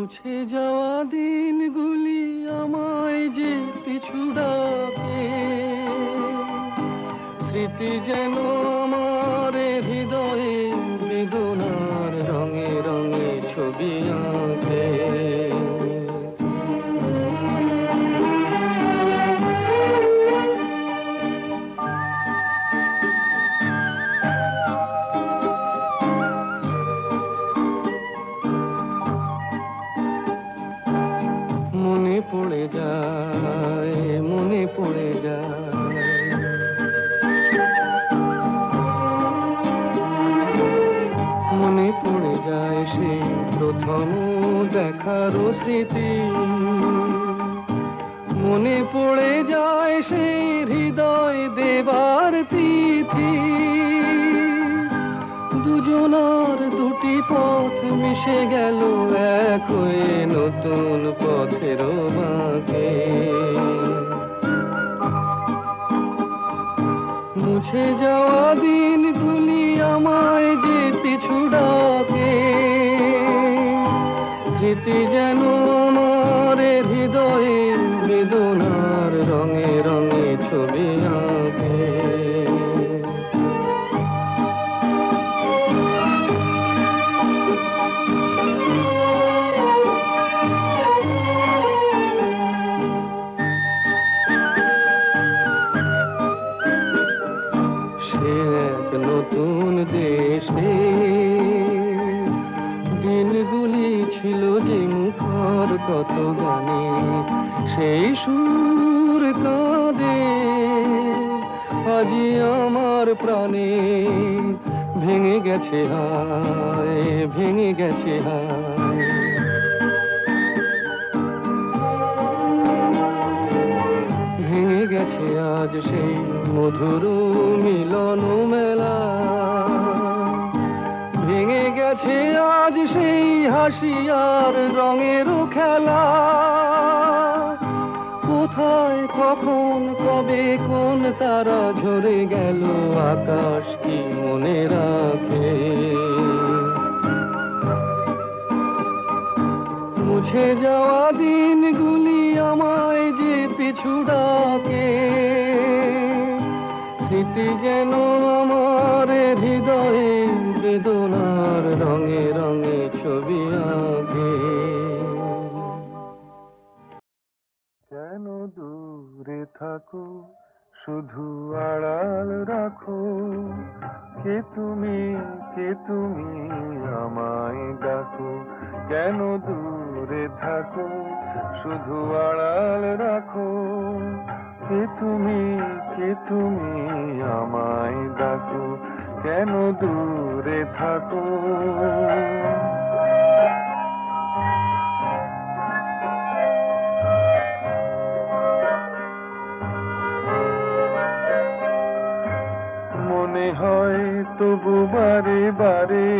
মুছে যাওয়া দিনগুলি আমায় যে পিছু ডাকে, স্মৃতি যেন আমার হৃদয়ে বেদনার রঙে রঙে ছবি আঁকে। মনে পড়ে যায়, মনে পড়ে যায়, মনে পড়ে যায় সেই প্রথম দেখার স্মৃতি, মনে পড়ে যায় সেই হৃদয় দেবার তিথি। দুজনার দুটি পথ মিশে গেল এক হয়ে নতুন পথের বাঁকে। মুছে যাওয়া দিনগুলি আমায় যে পিছু ডাকে, স্মৃতি যেন আমার হৃদয়ে বেদনার রঙে রঙে ছবি আঁকে। সে এক নতুন দেশে দিনগুলি ছিল যে মুখর কত গানে, সেই সুর কাঁদে আজি আমার প্রাণে। ভেঙে গেছে হায়, ভেঙে গেছে হায়, ভেঙে গেছে আজ সেই মধুর মিলন মেলা, ভেঙে গেছে আজ সেই হাসি আর রঙের খেলা। কোথায় কখন কবে কোন তারা ঝরে গেল আকাশ কি মনে রাখে। মুছে যাওয়া দিনগুলি আমায় যে পিছু ডাকে, স্মৃতি যেন আমার হৃদয়ে বেদনার রঙে রঙে ছবি আঁকে। কেন দূরে থাকো শুধু আড়াল রাখো, কে তুমি আমায় ডাকো। কেন দূরে থাকো শুধু আড়াল রাখো, কে তুমি আমায় ডাকো। কেন দূরে থাকো। মনে হয় তবু বারে বারে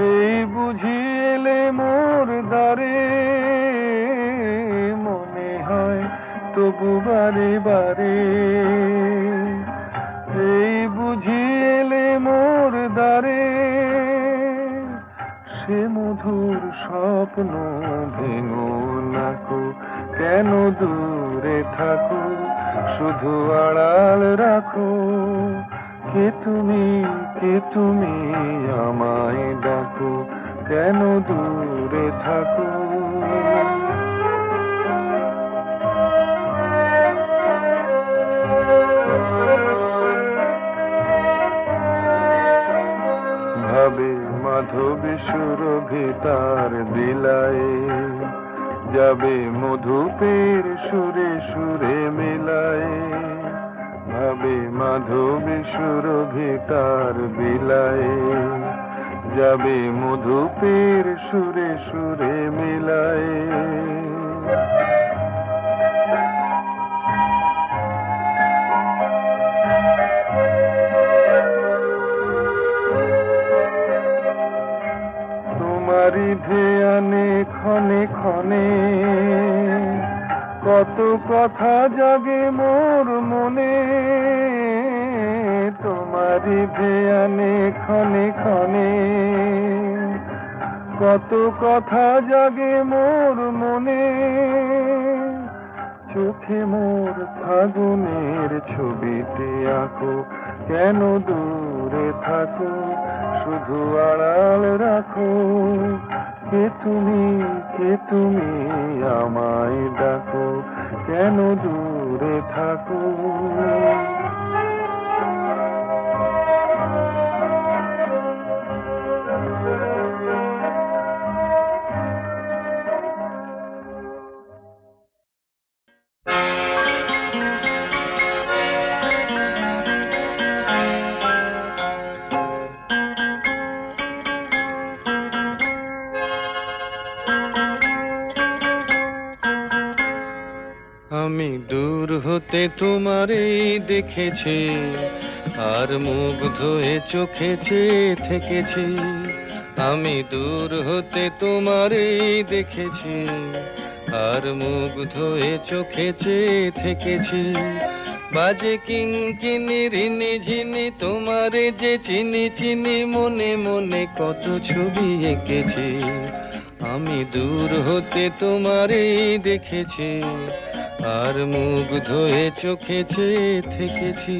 এই বুঝি এলে মোর দ্বারে। মনে হয় তবু বারে বারে এই বুঝি এলে মোর দ্বারে। সে মধুর স্বপ্ন ভেঙো নাকো, কেন দূরে থাকো শুধু আড়াল রাখো। কে তুমি আমায় ডাকো, কেন দূরে থাকো। ভাবে মাধবী সুরভি তার বিলায়, যাবে মধুপের সুরে সুরে মিলায়। ভাবে মাধবী সুরভি তার বিলায়, যাবে মধুপের সুরে সুরে মিলায়। তোমারি ধ্যানে ক্ষণে ক্ষণে কত কথা জাগে মোর মনে। তোমারি ধ্যানে ক্ষণে ক্ষণে কত কথা জাগে মোর মনে, চোখে মোর ফাগুনের ছবিতে আঁকো, কেন দূরে থাকো, শুধু আড়াল রাখো। কে তুমি আমায় ডাকো, কেন দূরে থাকো। আমি দূর হতে তোমারই দেখেছি, আর মুগ্ধ হয়ে চোখে চেয়ে থেকেছি। আমি দূর হতে তোমারই দেখেছি, আর মুগ্ধ হয়ে চোখে চেয়ে থেকেছি। বাজে কিঙ্কিনি রিনি ঝিনি তোমারে যে চিনি চিনি, মনে মনে কত ছবি এঁকেছি। আমি দূর হতে তোমারই দেখেছি, আর মুগ্ধ হয়ে চোখে চেয়ে থেকেছি।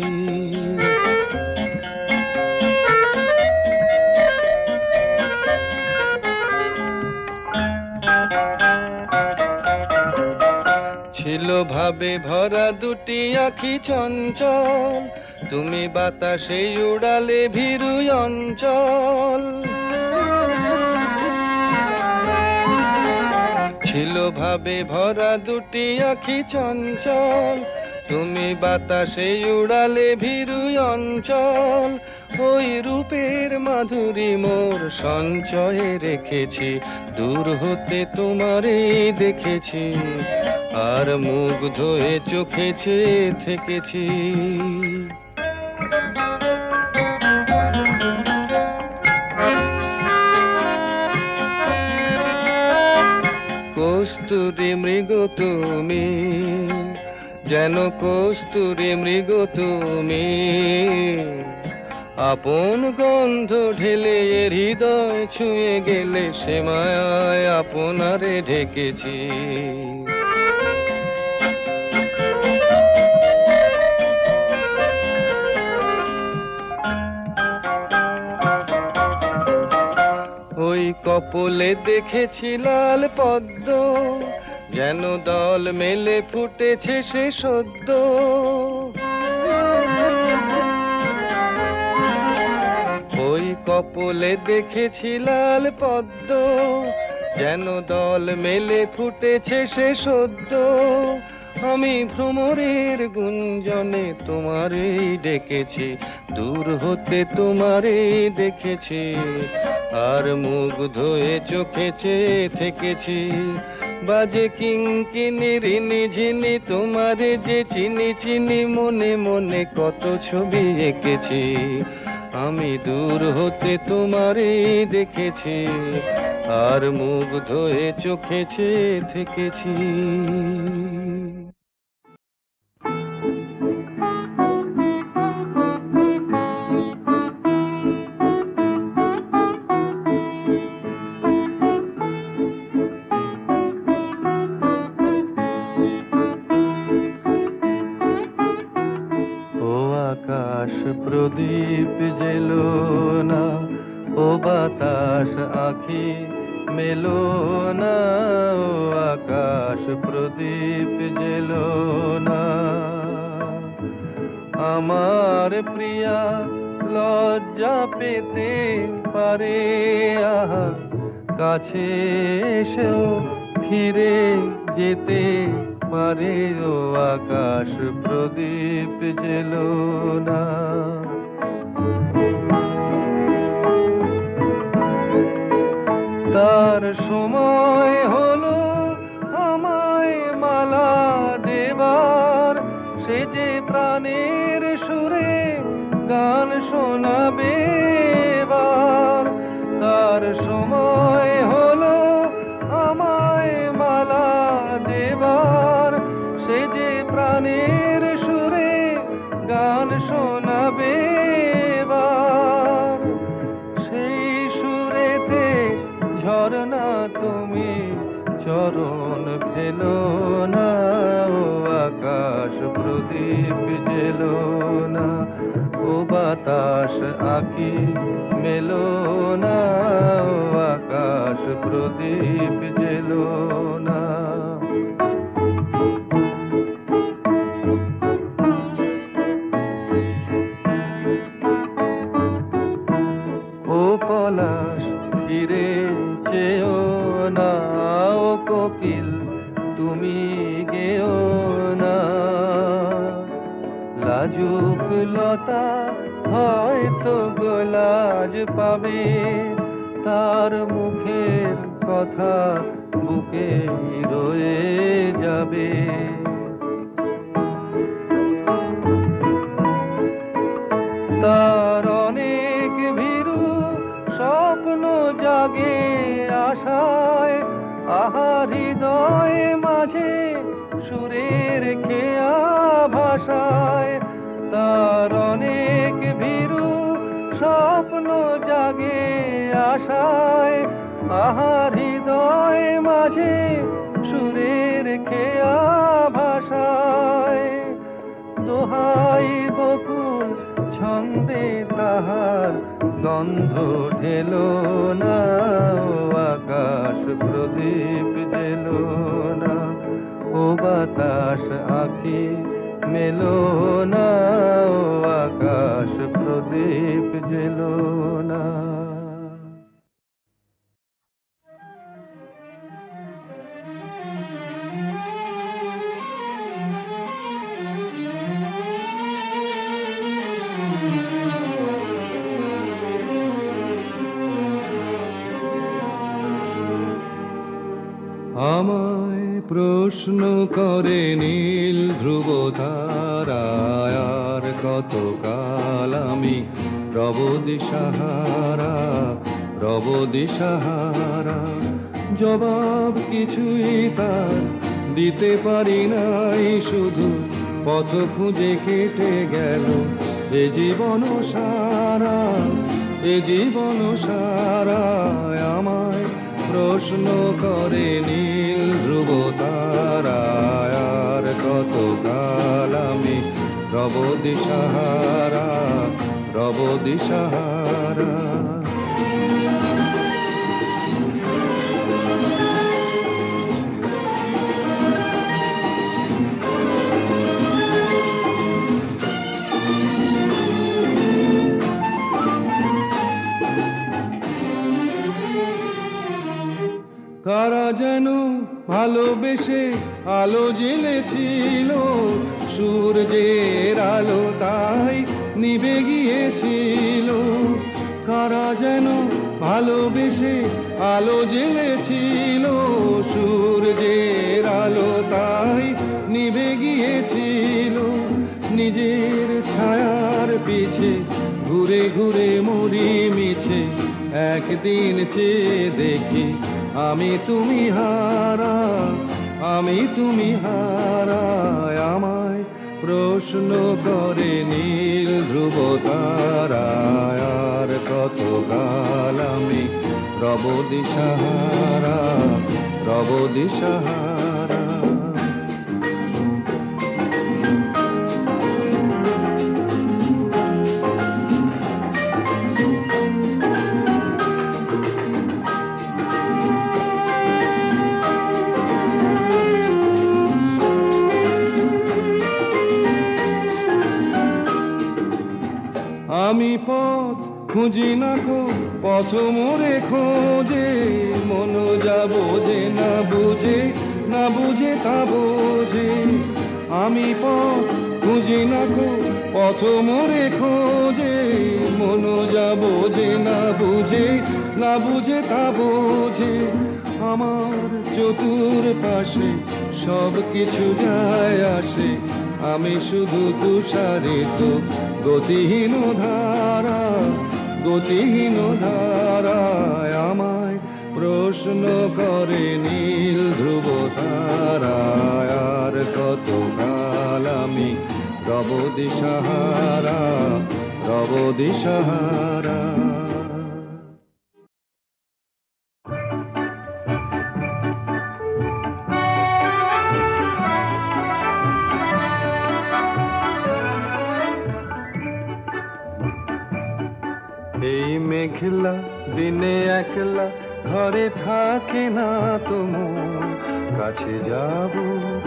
ছিল ভাবে ভরা দুটি আঁখি চঞ্চল, তুমি বাতাসে উড়ালে ভীরু অঞ্চল। ছিল ভাবে ভরা দুটি আঁখি চঞ্চল, তুমি বাতাসে উড়ালে ভীরু অঞ্চল। ওই রূপের মাধুরী মোর সঞ্চয়ে রেখেছি, দূর হতে তোমারে দেখেছি, আর মুগ্ধ হয়ে চোখে চেয়ে থেকেছি। কস্তুরী মৃগ তুমি, যেন কস্তুরী মৃগ তুমি, আপন গন্ধ ঢেলে হৃদয় ছুঁয়ে গেলে, সে মায়ায় আপনারে ঢেকেছি। ওই কপলে দেখেছি লাল পদ্ম, যেন দল মেলে ফুটেছে সে সদ্য। ওই কপলে দেখেছি লাল পদ্ম, যেন দল মেলে ফুটেছে সে সদ্য। আমি ভ্রমরের গুঞ্জনে তোমারেই ডেকেছি, দূর হতে তোমারেই দেখেছি, আর মুগ্ধ হয়ে চোখে চেয়ে থেকেছি। বাজে কিঙ্কিনি রিনি ঝিনি তোমারে যে চিনি চিনি, মনে মনে কত ছবি এঁকেছি। আমি দূর হতে তোমারেই দেখেছি, আর মুগ্ধ হয়ে চোখে চেয়ে থেকেছি। আকাশ প্রদীপ জেলো না, ও বাতাস আঁখি মেলো না, ও আকাশ প্রদীপ জেলো না। আমার প্রিয়া লজ্জা পেতে পারে, আহা কাছে এসেও ফিরে যেতে পারে, ও আকাশ প্রদীপ জেলো না। তার সময় হলো আমায় মালা দেবার, সে যে প্রাণের সুরে গান শোনাবে এবার। তার সময় হলো আমায় মালা দেবার, সে যে প্রাণের সুরে গান শোনাবে এবার। সেই সুরেতে ঝড় চরণ ফেলো না, ও আকাশ প্রদীপ জেলো না, ও বাতাস আঁখি মেলো না, ও আকাশ প্রদীপ জেলো না। ও পলাশ ফিরে চেও না, ও কোকিল তুমি গেও না, লাজুক লতা হয়তো গোলাজ পাবে, তার মুখের কথা বুকে রয়ে যাবে। তার অনেক ভীরু স্বপ্ন জাগে আশায়, আহার হৃদয়ে মাঝে সুরের খেয়া ভাষায়। তার অনেক ভীরু স্বপ্ন জাগে আশায়, আহার হৃদয়ে মাঝে সুরের খেয়া ভাষায়। দোহাই বকুল ছন্দে তাহার গন্ধ ঢেলো না, ও আকাশ প্রদীপ জেলো না, ও বাতাস আঁখি মেলো না, ও আকাশ প্রদীপ জেলো না। আমায় প্রশ্ন করে নীল ধ্রুব তারায়, আর কতকাল আমি রব দিশাহারা, রব দিশাহারা। জবাব কিছুই তার দিতে পারি নাই, শুধু পথ খুঁজে কেটে গেল এ জীবন সারা, এ জীবন সারা। আমায় প্রশ্ন করে নীল ধ্রুব তারায়, আর কতকাল আমি রব দিশাহারা, রব দিশাহারা। কারা যেন ভালোবেসে আলো জ্বেলেছিল, সূর্যের আলো তাই নিভে গিয়েছিল। কারা যেন ভালোবেসে আলো জ্বেলেছিল, সূর্যের আলো তাই নিভে গিয়েছিল। নিজের ছায়ার পিছে ঘুরে ঘুরে মরি মিছে, একদিন চেয়ে দেখি আমি তুমি হারা, আমি তুমি হারা। আমায় প্রশ্ন করে নীল ধ্রুব তারায়, আর কতকাল আমি রব দিশাহারা, রব দিশাহারা। আমি পথ খুঁজি না কো, পথ মোরে খোঁজে, মন যা বোঝে না বুঝে, না বুঝে তা বোঝে। আমি পথ খুঁজি না কো, পথ মোরে খোঁজে, মন যা বোঝে না বুঝে, না বুঝে তা বোঝে। আমার চতুর পাশে সব কিছু যায় আসে, আমি শুধু তুষারিত গতিহীন ধারা, গতিহীন ধারায়। আমায় প্রশ্ন করে নীল ধ্রুব তারায়, আর কতকাল আমি রব দিশাহারা, রব দিশাহারা। মেঘলা দিনে একলা ঘরে থাকে না তো মন, কাছে যাব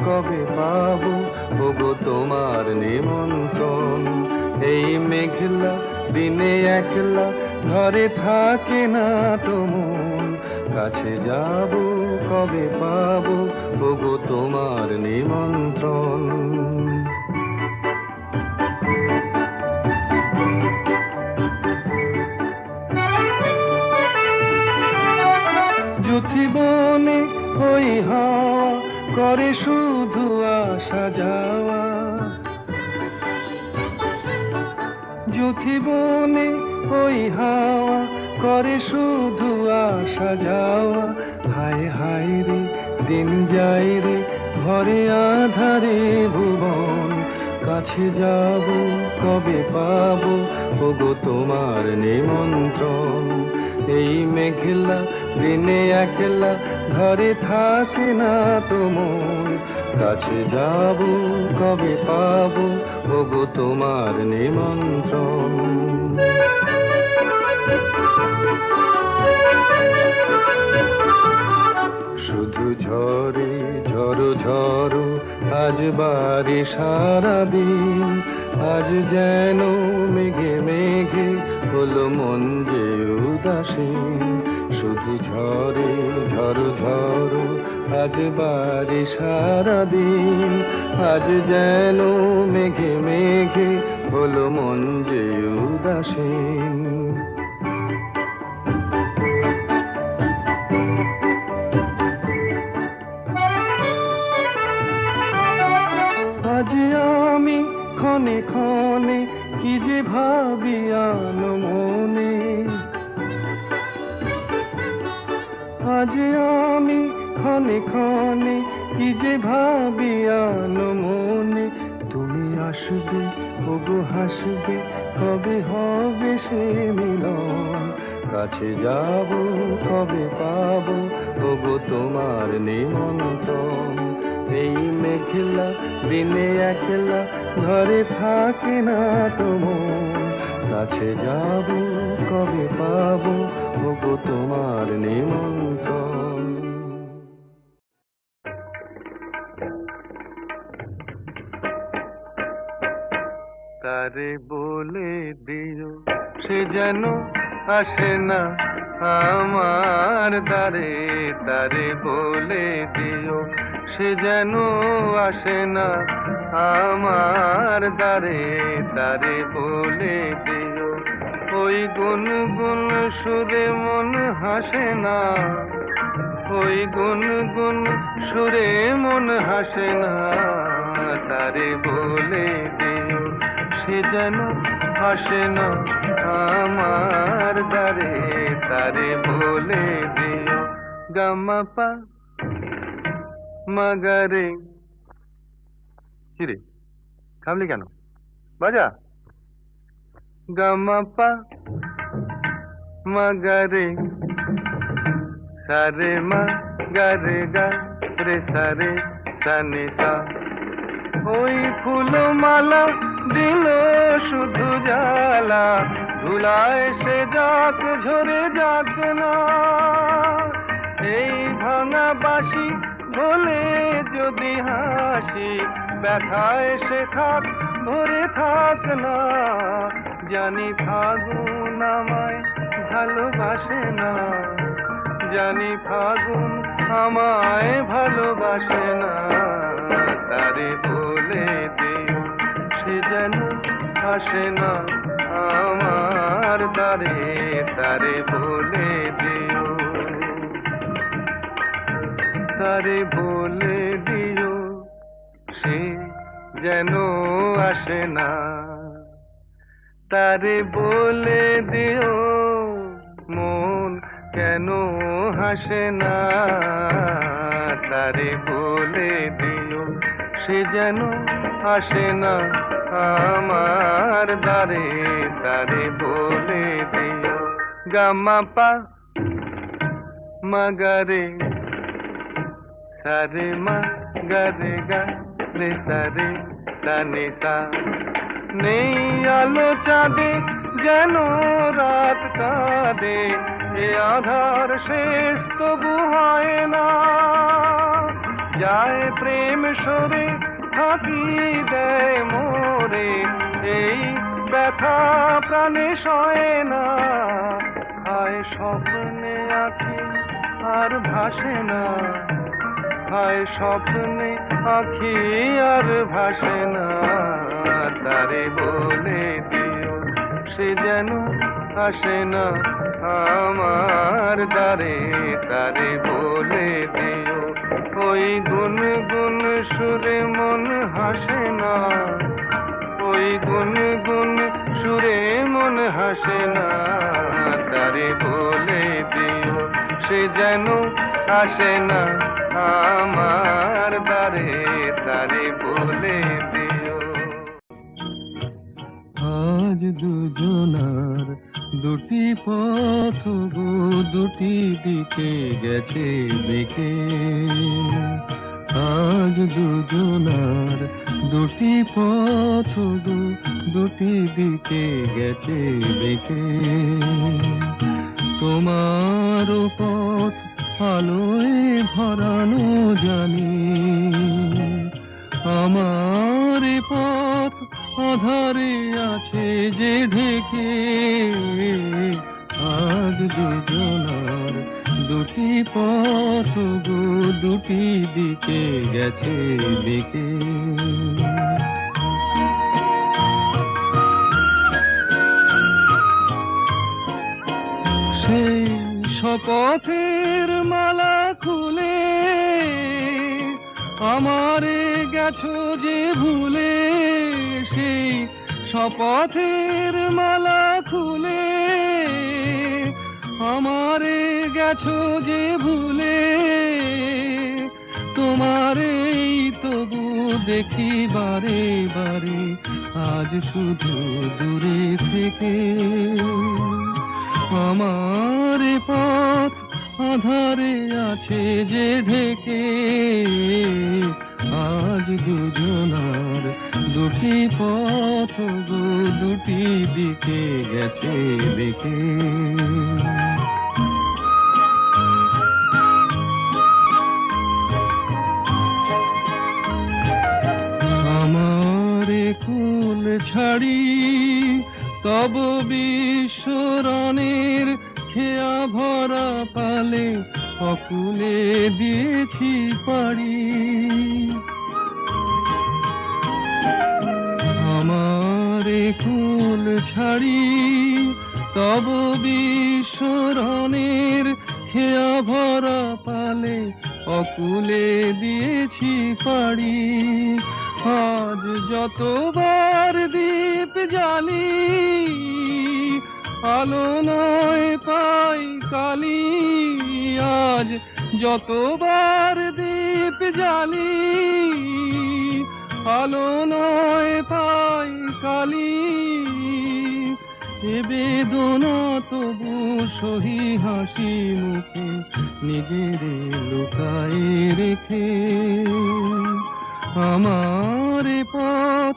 কবে পাবো ওগো তোমার নিমন্ত্রণ। এই মেঘলা দিনে একলা ঘরে থাকে না তো মন, কাছে যাব কবে পাবো ওগো তোমার নিমন্ত্রণ। যুথিবনে ওই হাওয়া করে শুধু আসা যাওয়া, যুথিবনে ওই হাওয়া করে শুধু আসা যাওয়া। হায় হায় রে দিন যায় রে ঘরে আধারে ভুবন, কাছে যাব কবে পাবো ওগো তোমার নিমন্ত্রণ। এই মেঘলা দিনে একলা ঘরে থাকে না তো মন, কাছে যাব কবে পাবো ওগো তোমার নিমন্ত্রণ। শুধু ঝরে ঝড়ো ঝড়ো আজ বাড়ি সারাদিন, আজ যেন মেঘে মেঘে হলো মন যে উদাসীন। শুধু ঝরে ঝড়ো ঝড়ো আজ বাড়ি সারাদিন, আজ যেন মেঘে মেঘে হলো মন যে উদাসীন। আজ আমি ক্ষণে ক্ষণে কি যে ভাবি আনো মনে, আজ আমি ক্ষণে ক্ষণে কি যে ভাবি আনো মনে। তুমি আসবে ওগো হাসবে কবে হবে সে মিলন, কাছে যাব কবে পাবো ওগো তোমার নিমন্ত্রণ। এই মেঘলা দিনে একলা ঘরে থাকে না তো মন, কাছে যাব কবে পাবো ওগো তোমার নিমন্ত্রণ। তারে বলে দিও সে যেন আসে না আমার দ্বারে, তারে বলে দিও সে যেন আসে না আমার দ্বারে, তারে বলে দিও ওই গুনগুন সুরে মন হাসে না, ওই গুনগুন সুরে মন হাসে না। তারে বলে দিও সে যেন আসে না আমার দ্বারে, তারে বলে দিও। গামাপা মাগারে। কিরে থামলি কেন, বাজা। গামাপা মাগারে সারে মা গারে গা রে সারে সানি সা। ওই ফুলমালা দিল শুধু জ্বালা, ধুলায় সে যাক ঝরে যাক না। এই ভাঙা বাঁশি ভোলে যদি হাসি, ব্যথায় সে থাক ভরে থাক না। জানি ফাগুন আমায় ভালোবাসে না, জানি ফাগুন আমায় ভালোবাসে না। তারে বলে দিও সে যেন আসে না আমার দ্বারে, তারে বলে দিও, তারে বলে দিও সে যেন আসে না। তারে বলে দিও মন কেন হাসে না, তারে বলে দিও সে যেন আসে না আমার দ্বারে, তারে বলে দিও। গামাপা মাগারে সারে মা গারে গা রে সারে সানি সা। নেই আলো চাঁদে যেন রাত কাঁদে, এ আধার শেষ তবু হয় না। যায় প্রেম সরে থাকি দেয় মোরে, এই ব্যথা প্রাণে সয় না। হায় স্বপ্নে আঁখি আর ভাসে না, হায় স্বপ্নে আঁখি আর ভাসে না। তারে বলে দিও সে যেন আসে না আমার দ্বারে, তারে বলে দিও ওই গুনগুন সুরে মন হাসে না, ওই গুনগুন সুরে মন হাসে না। তারে বলে দিও সে যেন আসে না আমার দ্বারে, তারে বলে দিও। আজ দুজনার দুটি পথ গো, দুটি দিকে গেছে বেঁকে। আজ দুজনার দুটি পথ গো, দুটি দিকে গেছে বেঁকে। তোমার পথ আলোয় ভরানো জানি, আমার পথ আধারে আছে যে ঢেকে। আজ দুজনার দুটি পথ গো, দুটি দিকে গেছে বেঁকে। সেই শপথের মালা খুলে আমারে গেছো যে ভুলে, সেই শপথের মালা খুলে আমারে গেছো যে ভুলে। তোমারেই তবু দেখি বারে বারে, আজ শুধু দূরে থেকে। আমার পথ আধারে আছে যে ঢেকে। আজ দুজনার দুটি পথ গো, দুটি দিকে গেছে বেঁকে। আমার কুল ছাড়ি তব বিশ্বরণের খেয়া ভরা পালে অকুলে দিয়েছি পাড়ি। আমার কুল ছাড়ি তব বিশ্বরণের খেয়া ভরা পালে অকুলে দিয়েছি পাড়ি। আজ যতবার দীপ জ্বালি আলো নয় পাই কালি। আজ যতবার দীপ জ্বালি আলো নয় পাই কালি। এ বেদনা তবু সহি হাসি মুখে নিজের লুকায়ে রেখে। আমার পথ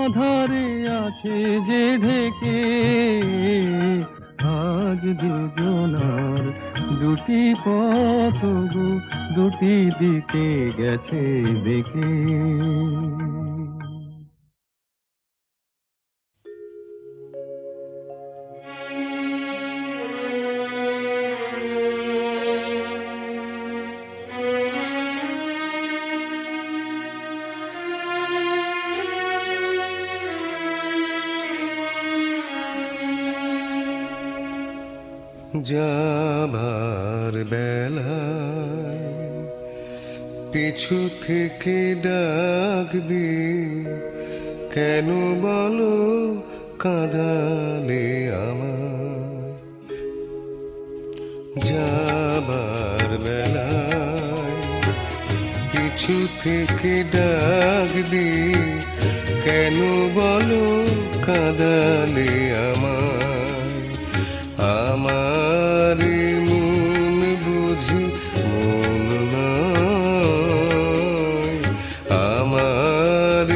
আধারে আছে যে ঢেকে। আজ দুজনার দুটি পথ গো, দুটি দিকে গেছে বেঁকে। যাবার বেলায় পিছু থেকে ডাক দি, কেন বলো কাঁদালে আমায়। যাবার বেলায় পিছু থেকে ডাক দি, কেন বলো কাঁদালে আমায়। আমার মন বুঝি মন নয়, আমার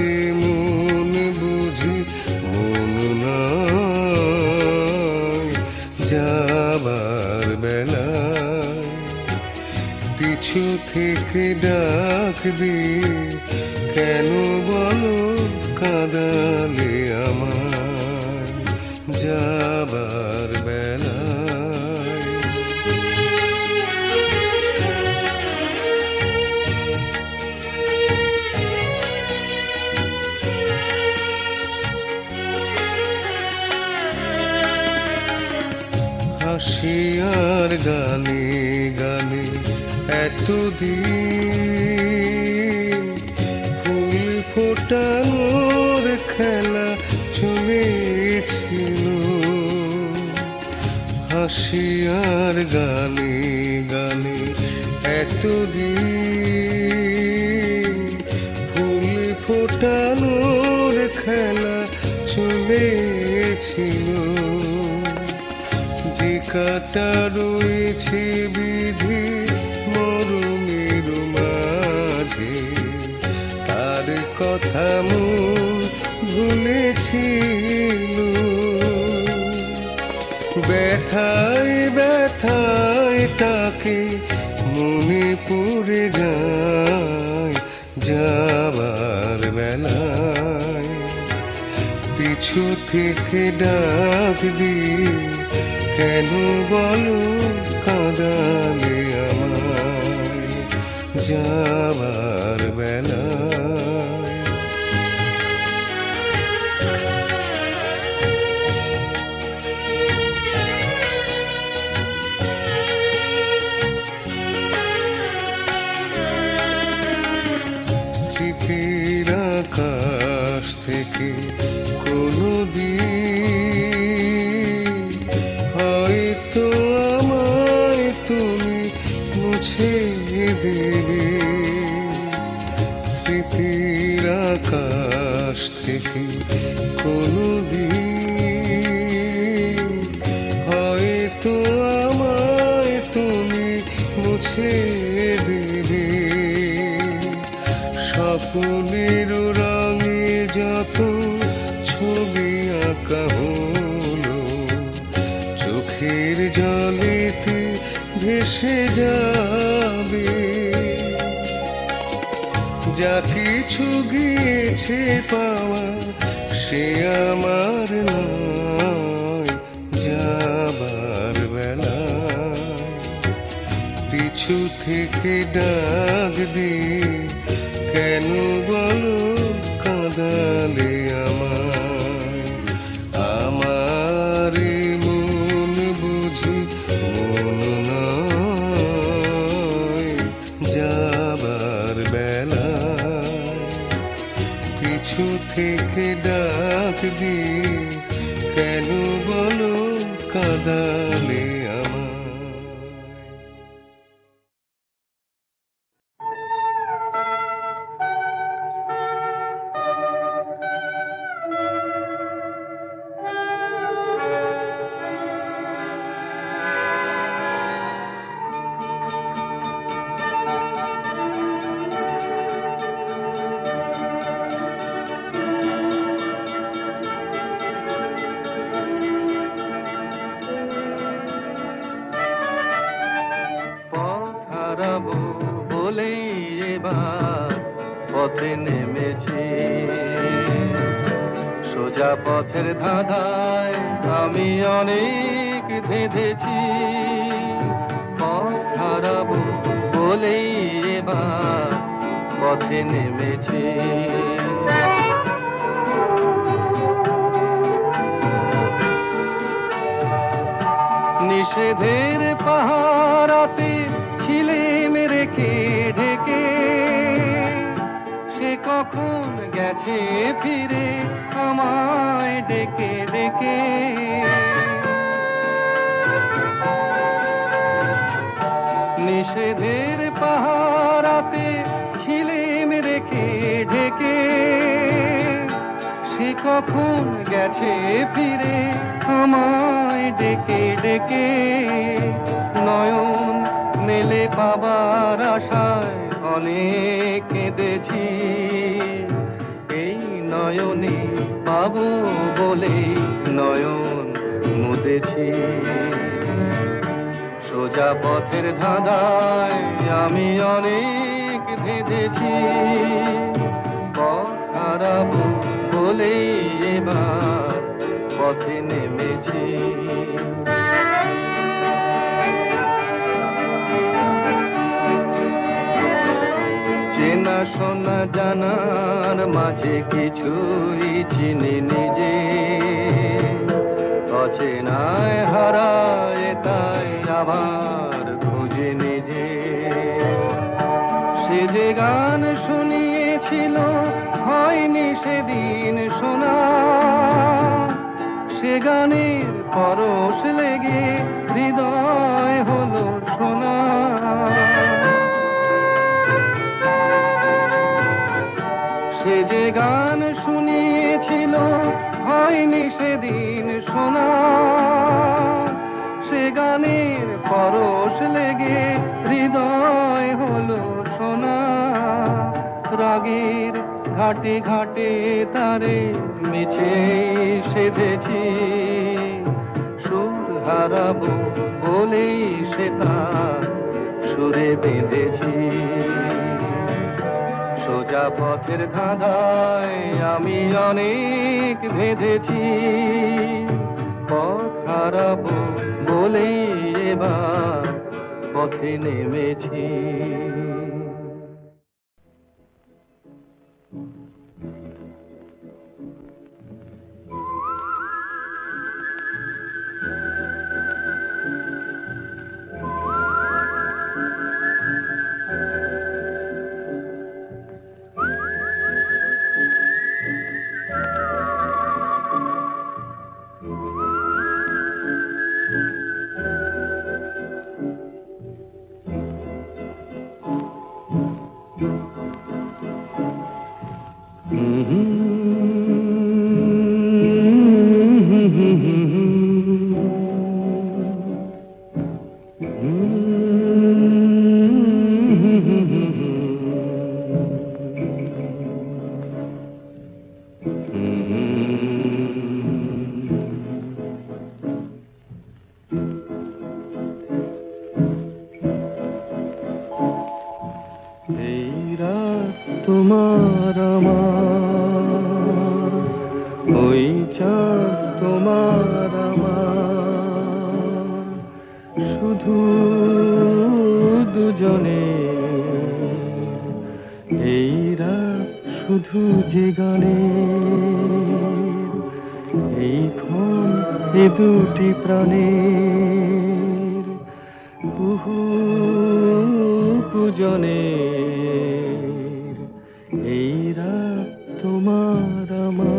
মন বুঝি মন নয়। পিছু থেকে ডাক দিয়ে কেন বলো কাঁদালে আমার যাবার বেলায়। হাসি আর গানে গানে এতদিন ফুল ফোটানোর খেলা চলেছিল। হাসি আর গানে গানে এতদিন ফুল ফোটানোর খেলা চলেছিল। যে কাটা রয়েছে বিধি মরমের মাঝে, তার কথা মন ভুলেছিল। ব্যথায় ব্যথায় তাকে মনে পড়ে যায় যাবার বেলায়। পিছু থেকে ডাক দিয়ে কেন বলো কাঁদালে আমায় যাবার বেলায়। স্মৃতির আকাশ থেকে কোনদিন হয়তো আমায় তুমি মুছে দেবে। স্মৃতির আকাশ থেকে কোনদিন হয়তো আমায় তুমি মুছে দেবে। স্বপ্নের রঙে যত ছবি আঁকা হলো, চোখের জলেতে ভেসে যাবে। যা কিছু গিয়েছে পাওয়া সে আমার নয় যাবার বেলায়। পিছু থেকে ডাক দিয়ে কেন বলো কাঁদালে আমায়। আমার মন বুঝি মন নয় যাবার বেলায়। পিছু থেকে ডাক দিয়ে কেন বলো কাঁদালে আমায়। বলেই এবার পথে নেমেছি, সোজা পথের ধাঁধায় আমি অনেক ধেঁধেছি। পথ হারাবো বলেই এবার পথে নেমেছি। নিষেধের পাহারাতে ছিলেম রেখে ঢেকে, সে কখন গেছে ফিরে আমায় ডেকে ডেকে। নিষেধের পাহারাতে ছিলেম রেখে ঢেকে, সে কখন গেছে ফিরে আমায় ডেকে ডেকে। নয়ন মেলে পাবার আশায় অনেক কেঁদেছি, এই নয়নে পাবো বলে নয়ন মুদেছি। সোজা পথের ধাঁধায় আমি অনেক ধেঁধেছি, পথ হারাবো বলেই এবার পথে নেমেছি। চেনা শোনা জানার মাঝে কিছুই চিনি নিজে, অচেনায় হারায় তাই আবার খুঁজে নিজে। সে যে গান শুনিয়েছিল হয়নি সেদিন শোনা, সে গানের পরশ লেগে হৃদয় হলো শোনা। সে যে গান শুনিয়েছিল হয়নি সেদিন শোনা, সে গানের পরশ লেগে হৃদয় হলো শোনা। রাগের ঘাটে ঘাটে তারে মিছে সেধেছি, সুর হারাবো বলেই সে তার সুরে বেঁধেছি। সোজা পথের ধাঁধায় আমি অনেক ভেদেছি, পথ হারাবো বলেই এবার পথে নেমেছি। তোমার আমার ওই চাঁদ তোমার আমার, শুধু দুজনে এই রাত শুধু যে গানে, এই ক্ষণ এ দুটি প্রাণের বহু পূজনে, এই রাত তোমার আমার।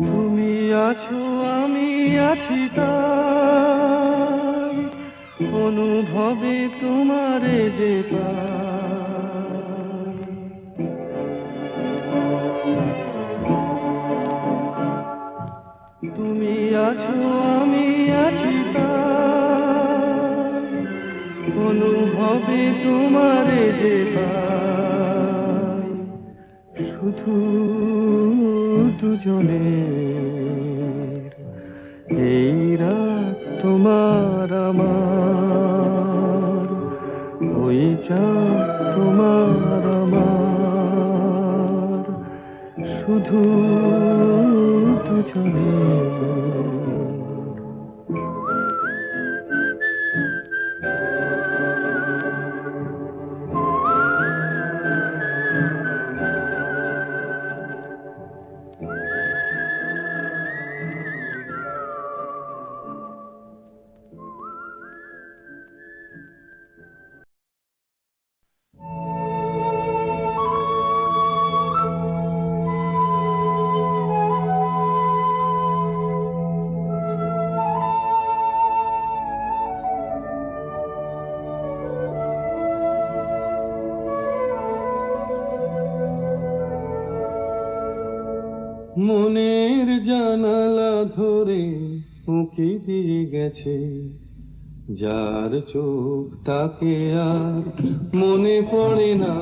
তুমি আছো আমি আছি তাই, অনুভবে তোমারে যে পাই। তুমি আছো আমি আছি তাই, অনুভবে তোমারে যে পাই। শুধু দুজনের এই রাত তোমার আমার, ওই চাঁদ তোমার আমার, শুধু দুজনের। মনের জানালা ধরে উঁকি দিয়ে গেছে যার চোখ তাকে আর মনে পড়ে না,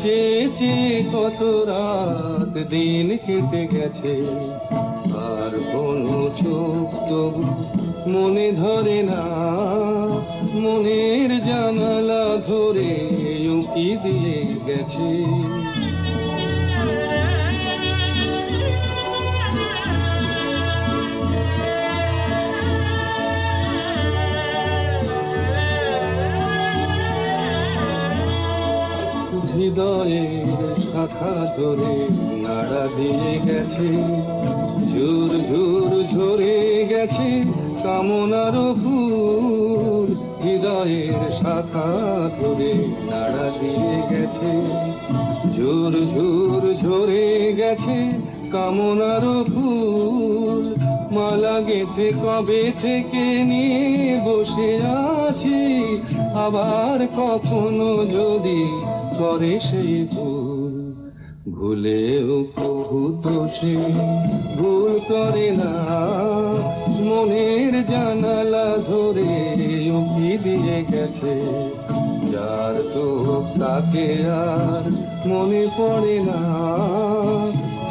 চেয়ে চেয়ে কত রাত দিন কেটে গেছে, আর কোনো চোখ তবু মনে ধরে না, মনের জানালা ধরে উকি দিয়ে গেছে। হৃদয়ের শাখা ধরে নাড়া দিয়ে গেছে, ঝুর ঝুর ঝরে গেছে কামনার ফুল। হৃদয়ের শাখা ধরে নাড়া দিয়ে গেছে, ঝুর ঝুর ঝরে গেছে কামনার ফুল। মালা গেঁথে কবে থেকে নিয়ে বসে আছি, আবার কখনো যদি করে সেই ভুল। ভুলেও কবু তো সে ভুল করে না, মনের জানালা ধরে উকি দিয়ে গেছে। যার চোখ তাকে আর মনে পড়ে না,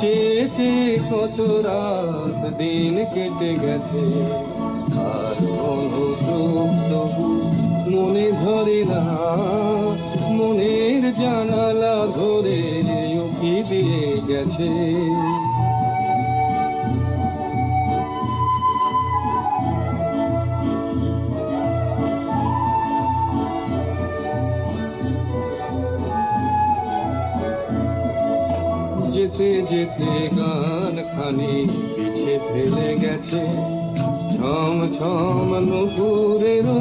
চেয়ে চেয়ে কত রাত দিন কেটে গেছে, আর কোনো চোখ তবু মনে ধরে না, মনের জানালা ধরে উকি দিয়ে গেছে। যেতে যেতে গান খানি পিছে ফেলে গেছে, ছম ছম নুপুরেরও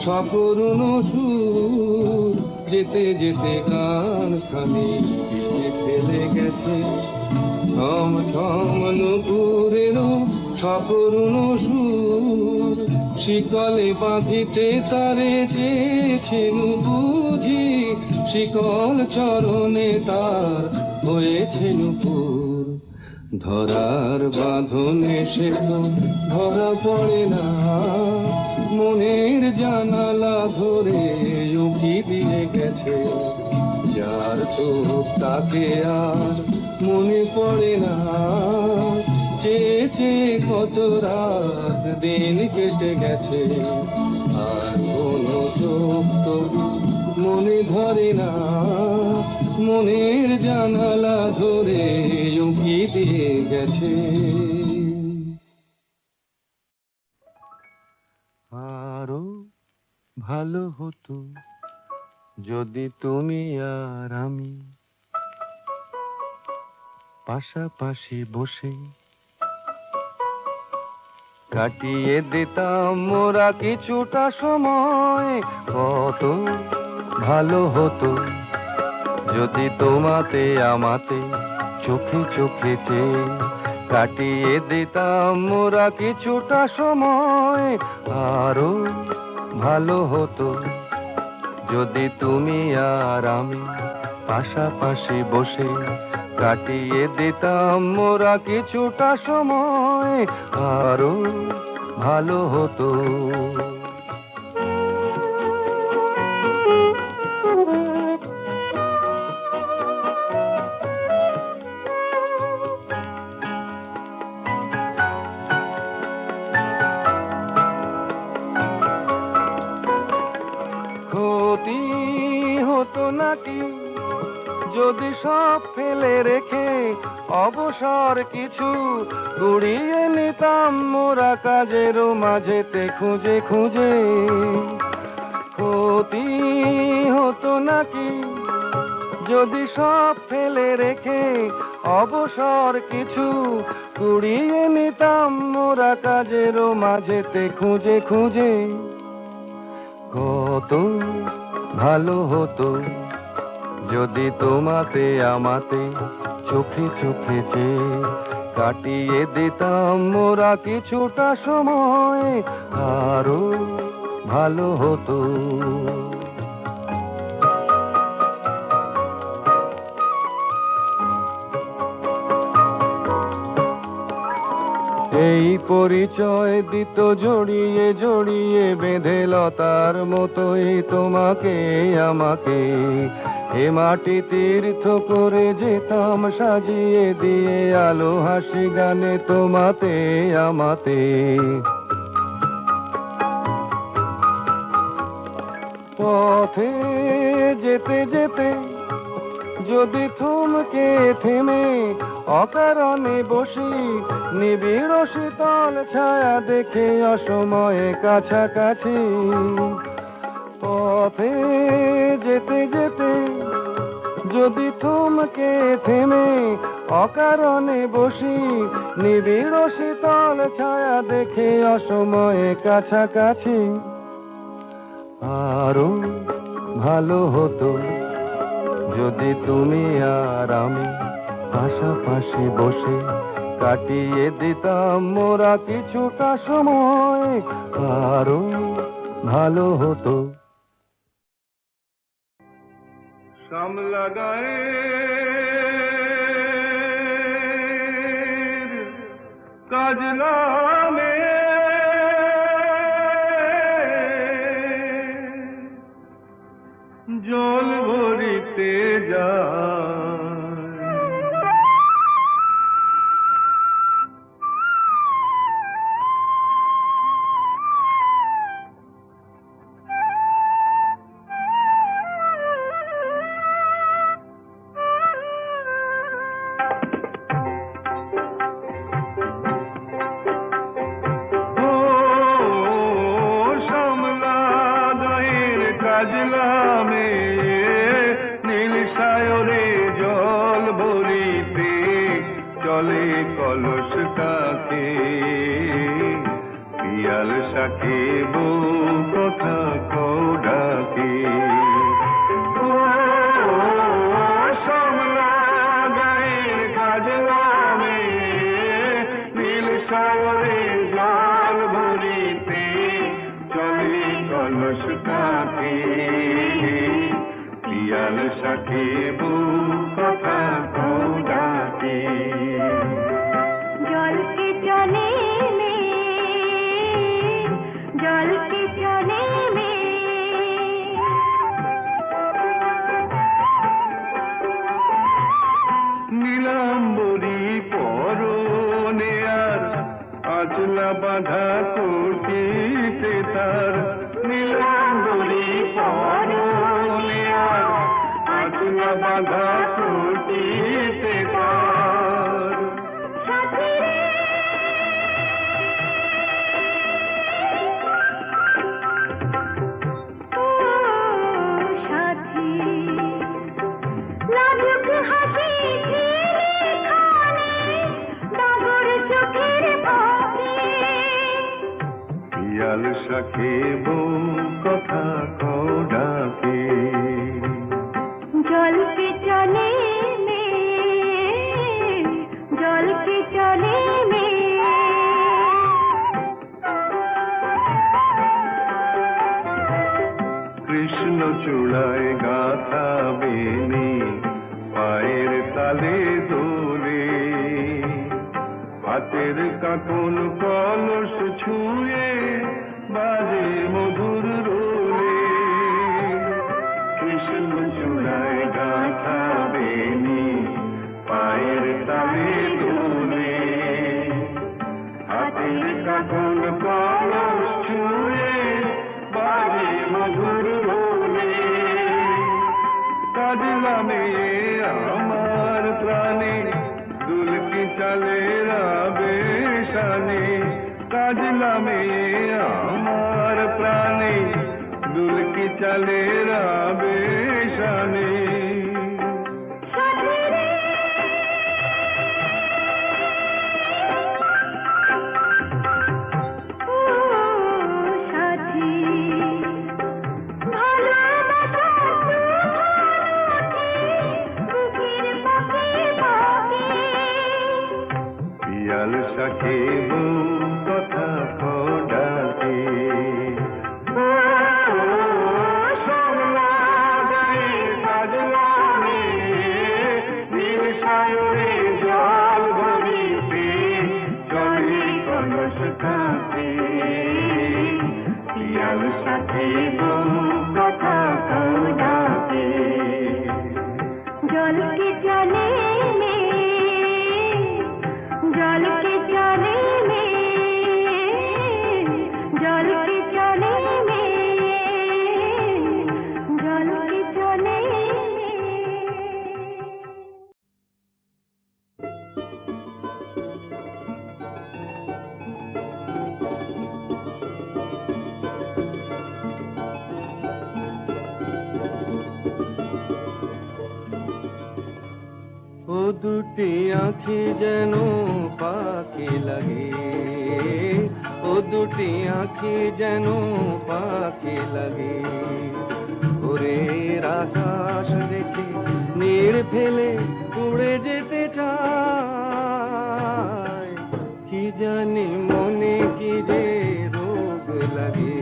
সপরুণ সুর। যেতে যেতে গান খানি পিছে ফেলে গেছে, ছম ছম নুপুরেরও সপরুণ সুর। শিকলে বাঁধিতে তারে চেয়েছেন বুঝি, শিকল চরণে তার হয়েছে নুপুর। ধরার বাঁধনে সে তো ধরা পড়ে না, মনের জানালা ধরে উকি দিয়ে গেছে। যার চোখ তাকে আর মনে পড়ে না, চেয়ে চেয়ে কত রাত দিন কেটে গেছে, আর কোনো চোখ তবু মনে ধরে না, মনের জানালা ধরে উকি দিয়ে গেছে। আরো ভালো হতো যদি তুমি আর আমি পাশাপাশি বসে কাটিয়ে দিতাম মোরা কিছুটা সময়। কত ভালো হতো যদি তোমাতে আমাতে চোখে চোখে চেয়ে কাটিয়ে দিতাম মোরা কিছুটা সময়। আরো ভালো হতো যদি তুমি আর আমি পাশাপাশি বসে কাটিয়ে দিতাম মোরা কিছুটা সময়। আরো ভালো হতো। ক্ষতি হতো নাকি যদি সব ফেলে রেখে অবসর কিছু কুড়িয়ে নিতাম মোরা কাজেরও মাঝেতে খুঁজে খুঁজে। ক্ষতি হতো নাকি যদি সব ফেলে রেখে অবসর কিছু কুড়িয়ে নিতাম মোরা কাজেরও মাঝেতে খুঁজে খুঁজে। কত ভালো হতো যদি তোমাতে আমাতে চোখে চোখে চেয়ে কাটিয়ে দিতাম মোরা কিছুটা সময়। আরো ভালো হতো। এই পরিচয় দিত জড়িয়ে জড়িয়ে বেঁধে লতার মতোই তোমাকে আমাকে, এ মাটি তীর্থ করে যেতাম সাজিয়ে দিয়ে আলো হাসি গানে তোমাতে আমাতে। পথে যেতে যেতে যদি থমকে থেমে অকারণে বসি, নিবিড় শীতল ছায়া দেখে অসময়ে কাছাকাছি। পথে যেতে যেতে যদি থমকে থেমে অকারণে বসি, নিবিড় শীতল ছায়া দেখে অসময়ে কাছাকাছি। আরো ভালো হতো যদি তুমি আর আমি পাশাপাশি বসে কাটিয়ে দিতাম মোরা কিছুটা সময়, আরো ভালো হতো। শ্যামলা গায়ের কাজলা মেয়ে জল ভরিতে যায়, কাজলা মেয়ে নীল সায়রে জল ভরিতে চলে কলস কাকে, পিয়াল শাকে বউ কথা কও ডাকে। শ্যামলা গায়ের কাজলা মেয়ে নীল সায়রে জল ভরিতে চলে কলস কাকে, পিয়াল শাকে বউ কথা কও ডাকে। জলকে চলে মে, জলকে চলে মে, নীলাম্বরী পরনে আর আচলা বাঁধা কোটিতে তার, নীলাম্বরী পরনে আর আচলা বাঁধা কোটিতে তার। সাথী রে ও সাথী, লাজুক হাসি ঝিলিখানে ডাগর চোখের ফাঁকে, পিয়াল শাকে বউ কথা কও ডাকে। জলকে চলে মে, জলকে চলে মে, কৃষ্ণ চূড়ায় গাথা বেনি পায়ের তালে দোলে, হাতের কাকন কলস ছুঁয়ে বাজে মধুর রোলে। কৃষ্ণ চূড়ায় গাথা বেনি পায়ের তালে দোলে, হাতের কাকন কলস ছুঁয়ে বাজে মধুর রোলে। কাজলা মেয়ে আমার প্রাণে দুলকি চালে রাবে শানে, কাজলা মেয়ে আমার প্রাণে দুলকি চালে রাবে শানে। সাথী রে ও সাথী, ভালোবাসার তুফান বুকের পাখি পাখি, পিয়াল শাকে বউ কথা কও ডাকে। শ্যামলা গায়ের কাজলা কাছে পিয়াল সাথে বউ কথা কও ডাকে জল কে চলে মে জল কে চলে মে জল কে চলে মে জল কে চলে ও দুটি আঁখি যেন পাখি লাগে, ও দুটি আঁখি যেন পাখি লাগে। ভোরের আকাশ দেখে নীড় ফেলে উড়ে যেতে চায়, কি জানি মনে কি যে রোগ লাগে,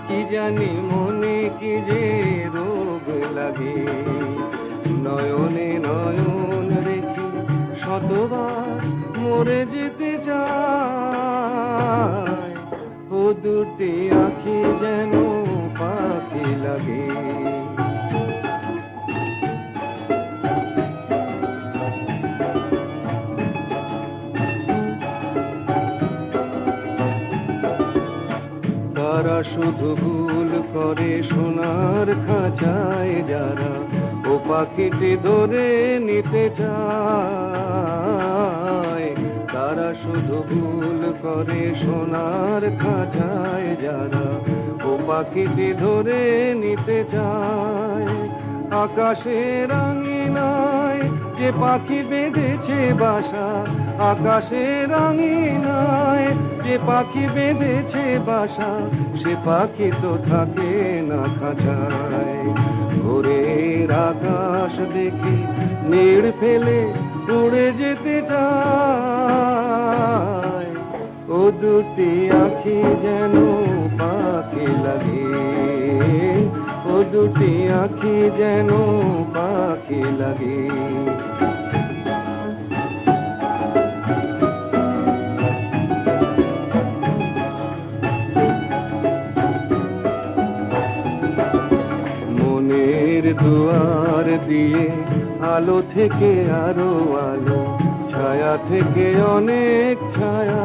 কি জানি মনে কি যে রোগ লাগে। নয়নে নয়ন রেখে শতবার মরে যেতে চায়, ও দুটি আঁখি যেন পাখি লাগে। তারা শুধু ভুল করে সোনার খাঁচায় যারা, ও পাখিটি ধরে নিতে চায়। তারা শুধু ভুল করে সোনার খাঁচায় যারা, ও পাখিটি ধরে নিতে চায়। আকাশের আঙিনায় যে পাখি বেঁধেছে বাসা, আকাশের আঙিনায় যে পাখি বেঁধেছে বাসা, সে পাখি তো থাকে না খাঁচায়। ভোরের আকাশ দেখে নীড় ফেলে উড়ে যেতে চায়, ও দুটি আঁখি যেন পাখি লাগে, ও দুটি আঁখি যেন পাখি লাগে। মনের দুয়ার দিয়ে আলো থেকে আরো আলো, ছায়া থেকে অনেক ছায়া।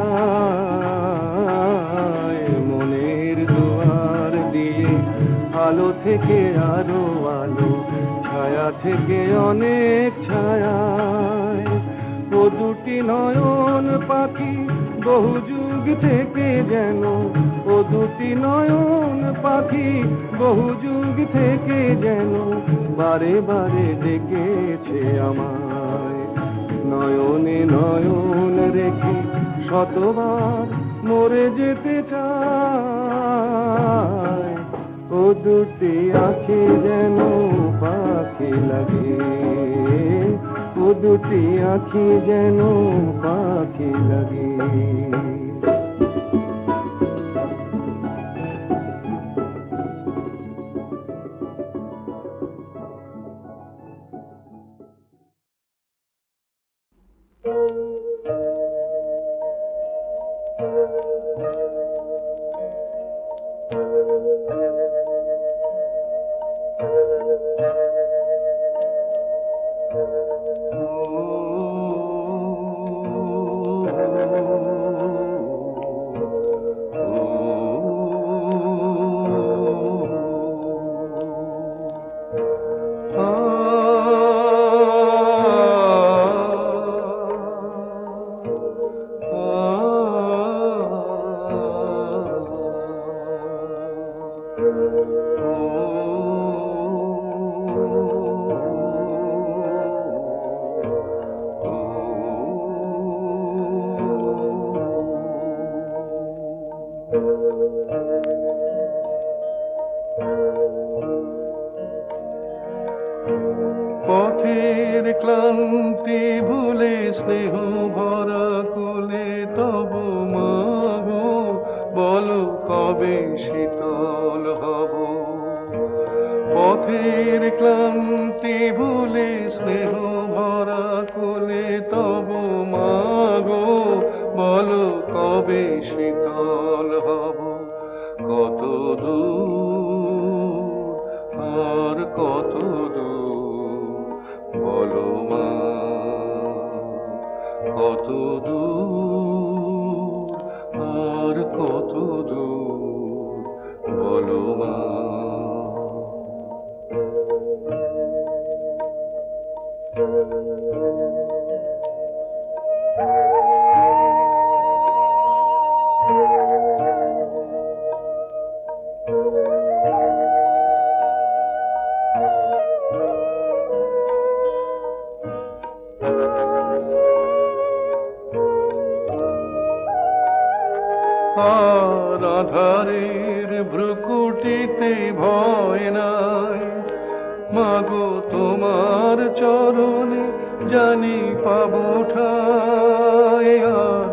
মনের দুয়ার দিয়ে আলো থেকে আরো আলো, ছায়া থেকে অনেক ছায়া। ও দুটি নয়ন পাখি বহু যুগ থেকে যেন, ও দুটি নয়ন পাখি বহু যুগ থেকে যেন বারে বারে ডেকেছে আমায়। নয়নে নয়ন রেখে শতবার মরে যেতে চায়, ও দুটি আঁখি যেন পাখি লাগে, ও দুটি আঁখি যেন পাখি লাগে। পথের ক্লান্তি ভুলে স্নেহ ভরা কোলে তব মাগো, বলো কবে শীতল হব। পথের ক্লান্তি ভুলে স্নেহ ভরা কোলে তব মাগো, বলো বলো কবে শীতল হব, কত দূর আর কত দূর বলো মা, কত দূর আর কত দূর বলো মা। আর আধারের ভ্রুকুটিতে ভয় নাই, মাগো তোমার চরণে জানি পাবো ঠাই। আর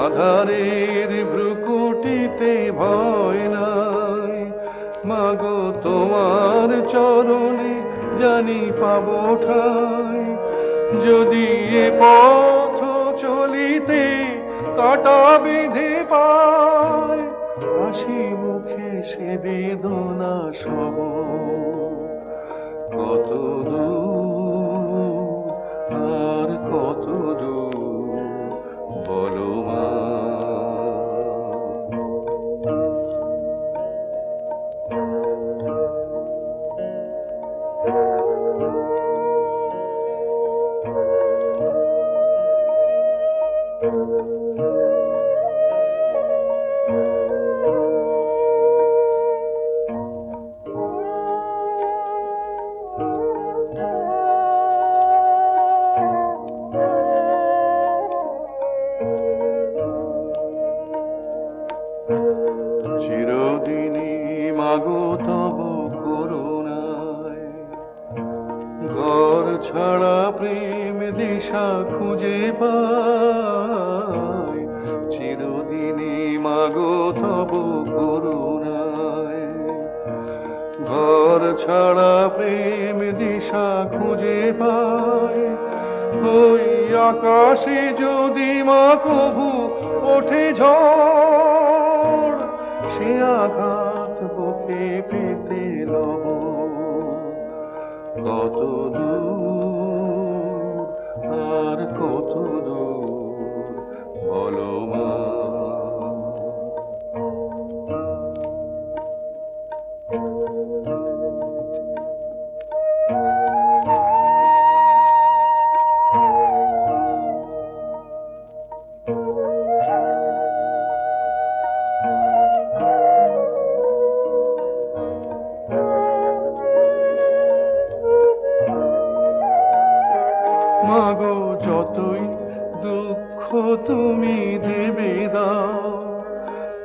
আধারের ভ্রুকুটিতে ভয় নাই, মাগো তোমার চরণে জানি পাবো ঠাই। যদি এ পথ চলিতে কাটা বিধি পায়, হাসি মুখে সে বেদনা সব, কত দূর আর কত দূর বলো মা। চিরদিনই মাগো তব করুণায়, ঘর ছাড়া প্রেম দিশা খুঁজে পাই। চিরদিনই মাগো তব করুণায়, ঘর ছাড়া প্রেম দিশা খুঁজে পাই। ওই আকাশে যদি মা কভু ওঠে ঝড়, সে আঘাত বুকে পেতে লব, কত দূর আর কত দূর বলো মা। মাগো যতই দুঃখ তুমি দেবে দাও,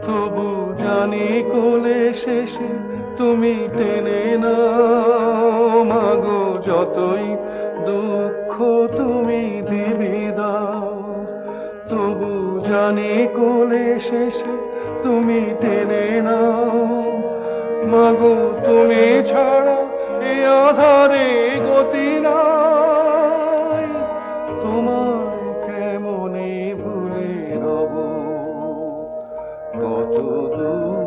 তবু জানি কোলে শেষে তুমি টেনে নাও। মাগো যতই দুঃখ তুমি দেবে দাও, তবু জানি কোলে শেষে তুমি টেনে নাও। মাগো তুমি ছাড়া এ আধারে গতি নাই, তোমার কেমনে ভুলে রব, কত দূর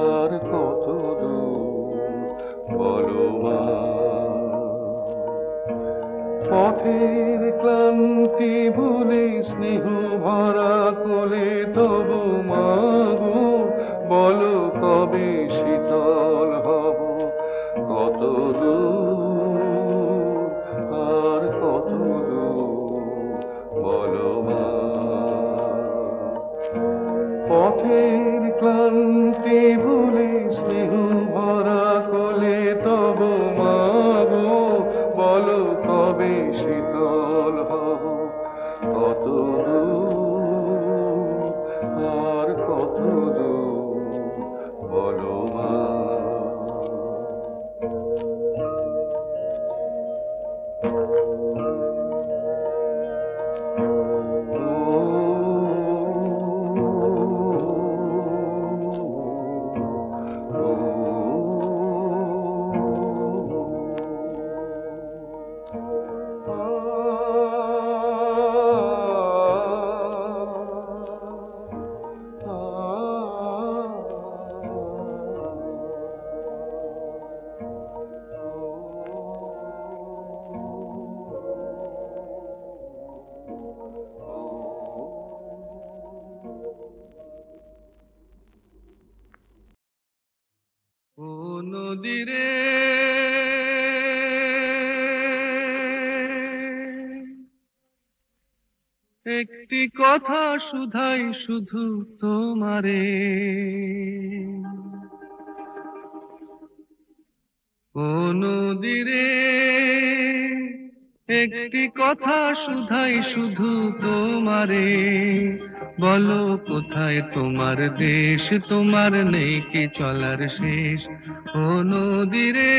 আর কত দূর বলো মা। পথের ক্লান্তি ভুলে স্নেহ ভরা কোলে তবু মাগো, বলো কবে শীতল হব, কত দূর আর কত দূর বলো মা। পথের ক্লান্তি ভুলে স্নেহ ভরা কোলে তবু মাগো, বলো কবে শীতল হব, কত দূর আর কত দূর বলো মা। Oh একটি কথা শুধাই শুধু তোমারে, ও নদীরে একটি কথা শুধাই শুধু তোমারে, বলো কোথায় তোমার দেশ, তোমার নেই কি চলার শেষ, ও নদীরে।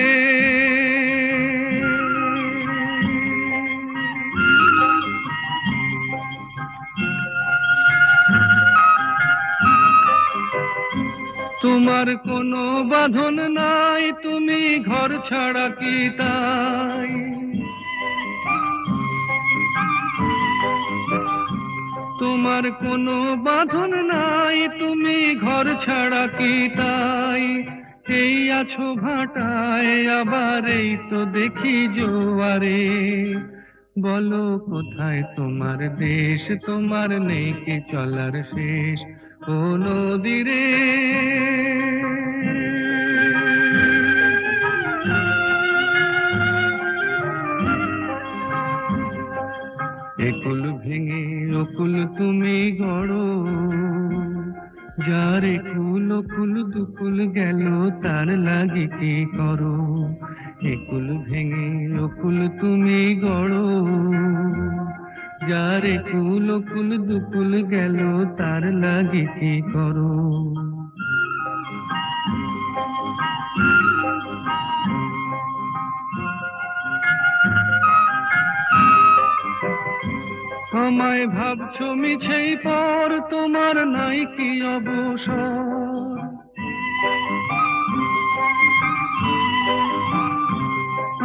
তোমার কোনো বাঁধন নাই, তুমি ঘর ছাড়া কি তাই, তোমার কোনো বাঁধন নাই, তুমি ঘর ছাড়া কি তাই, এই আছো ভাটায় আবার এই তো দেখি জোয়ারে, বলো কোথায় তোমার দেশ, তোমার নেই কি চলার শেষ, ও নদীরে। একুল ভেঙে অকুল তুমি গড়ো, যার একুল অকুল দুকুল গেল তার লাগি কি করো, একুল ভেঙে অকুল তুমি গড়ো, যার একুল অকুল দুকুল গেল তার লাগি কি করো। আমায় ভাবছো মিছেই পর, তোমার নাই কি অবসর,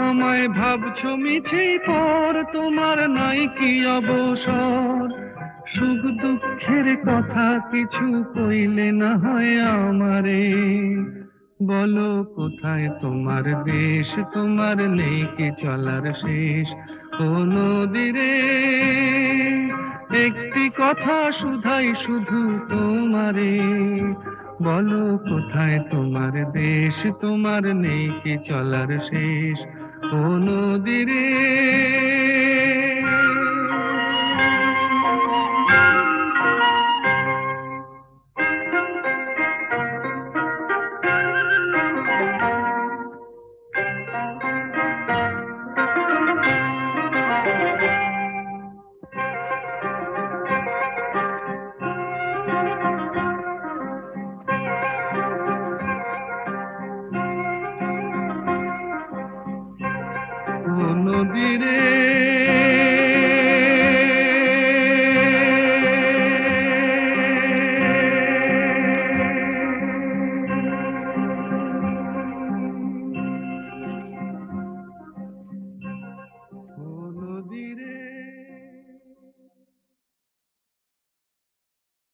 আমায় ভাবছো মিছেই পর, তোমার নাই কি অবসর, সুখ দুঃখের কথা কিছু কইলে না হয় আমারে, বলো কোথায় তোমার দেশ, তোমার নেই কি চলার শেষ, ও নদীরে একটি কথা শুধাই শুধু তোমারে, বলো কোথায় তোমার দেশ, তোমার নেই কি চলার শেষ, ও নদীরে।